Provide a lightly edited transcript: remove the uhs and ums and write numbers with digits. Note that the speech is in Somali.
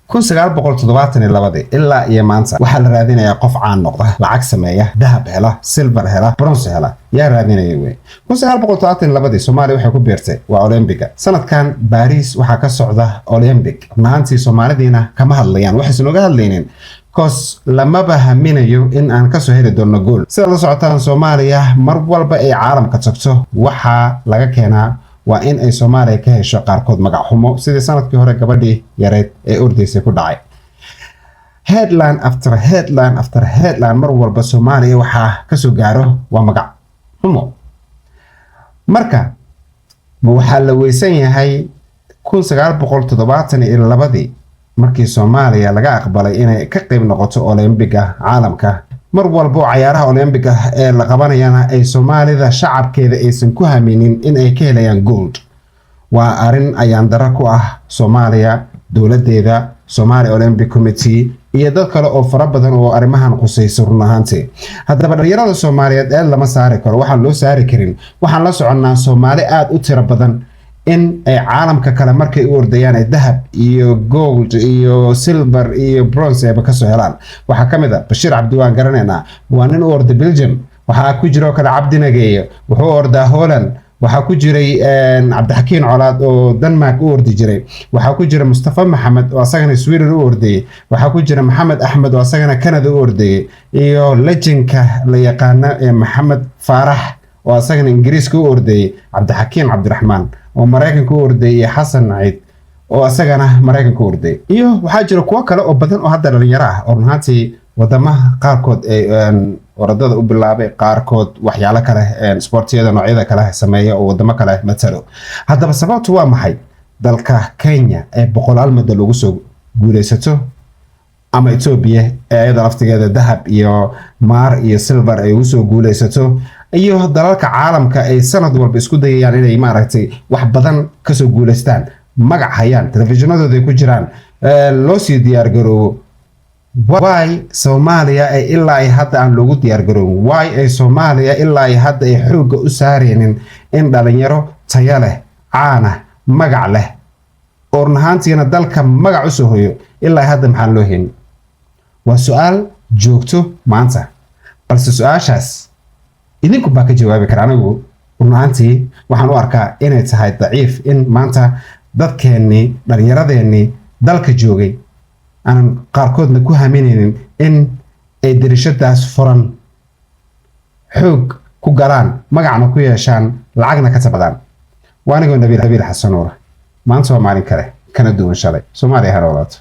1972 ilaa iyo maanta waxaa la raadinayaa qof caan noqda, lacag sameeya, dahab hela, silver hela, bronze hela, yaa raadinaya wey. 1972 Soomaaliya waxay ku biirtay waa Olympiga. Sanadkan Paris waxaa ka socda Olympic. Maantii Soomaalidiina kama hadlayaan, waxaysan uga hadlaynin kos lamaba haminayo in aan ka soo heli doono gool. Sida la socotaan Soomaaliya mar walba ay caalamka tagto waxaa laga keenaa waa in ay Soomaaliya ka hesho qaarkood magac xumo sidii sanadkii hore gabadhii yareed ee ordaysay ku dhacay. Headline after headline after headline mar walba Soomaaliya waxaa ka soo gaaro waa magac xumo. Marka waxaa la weysan yahay 1972 markii Soomaaliya laga aqbalay inay ka qayb noqoto Olympiga caalamka. mar walba ciyaaraha Olympiga ee la qabanayana ay Soomaalida shacabkeeda aysan ku haminin in ay ka helayaan gold. waa arin ayaan dara ku ah Soomaaliya, dowladeeda, Somali Olympic Committee iyo dad kale oo fara badan oo arrimahan qusayso run ahaantii. Haddaba dhalinyarada Soomaaliyeed ee lama saari karo, waxaan loo saari karin. Waxaan la soconnaa Soomaali aad u tiro badan in ay caalamka kale markay u ordayaan ay dahab iyo gold iyo silver iyo bronze ay ka soo helaan. Waxaa kamid ah Bashiir Cabdiwaan garanayna, waa nin u orday Belgium. waxaa ku jiro kala Cabdi Nageeyo, wuxuu ordaa Holland. waxaa ku jiray Cabdixakiin Colaad oo Denmark u ordi jiray. waxaa ku jira Mustafa Maxamed oo asagana Sweden u ordayay. waxaa ku jira Maxamed Axmed oo asagana Canada u ordayay, iyo legendka la yaqaan ee Maxamed Faarax oo asagana Ingiriiska u ordayay. Cabdixakiin Cabdiraxmaan oo Mareykanka u ordayay, iyo Xasan Naciid oo asagana Mareykanka u ordayay. iyo waxaa jira kuwa kale oo badan oo hadda dhalinyaro ah oo runtii wadamaha qaarkood ay orodada u bilaabay, qaarkood waxyaalo kale sportiyada noocyada kale sameeya oo wadamo kale matalo. haddaba sababtu waa maxay dalka Kenya ee boqolaal medal ugu soo guuleysato, ama Ethiopia ee ayada laftigeeda dahab iyo maar iyo silver ay ugu soo guuleysato, iyo dalalka caalamka ay sanad walba isku dayayaan inay maaragtay wax badan ka soo guuleystaan, magac hayaan, telefishinadooda ay ku jiraan, loo sii diyaar garoobo. why Soomaaliya ay ilaa ay hadda aan loogu diyaar garoobin? why ay Soomaaliya ilaa ay hadda ay xoogga u saareenin in dhalinyaro tayo leh, caan ah, magac leh oo run ahaantiina dalka magac u soo hoyo ilaa hadda maxaan loo helin? waa su'aal joogto maanta, balse su'aashaas idinku baa ka jawaabi kara. anigu run ahaantii waxaan u arkaa inay tahay daciif in maanta dadkeennii, dhalinyaradeenii dalka joogay aan qaarkoodna ku haminaynin in ay dirishadaas furan xoog ku galaan, magacna ku yeeshaan, lacagna ka tabadaan. waa anigoo Nabiil Xasan Nuur. maanta waa maalin kale kana duwan shalay. Soomaaliya ha noolaato.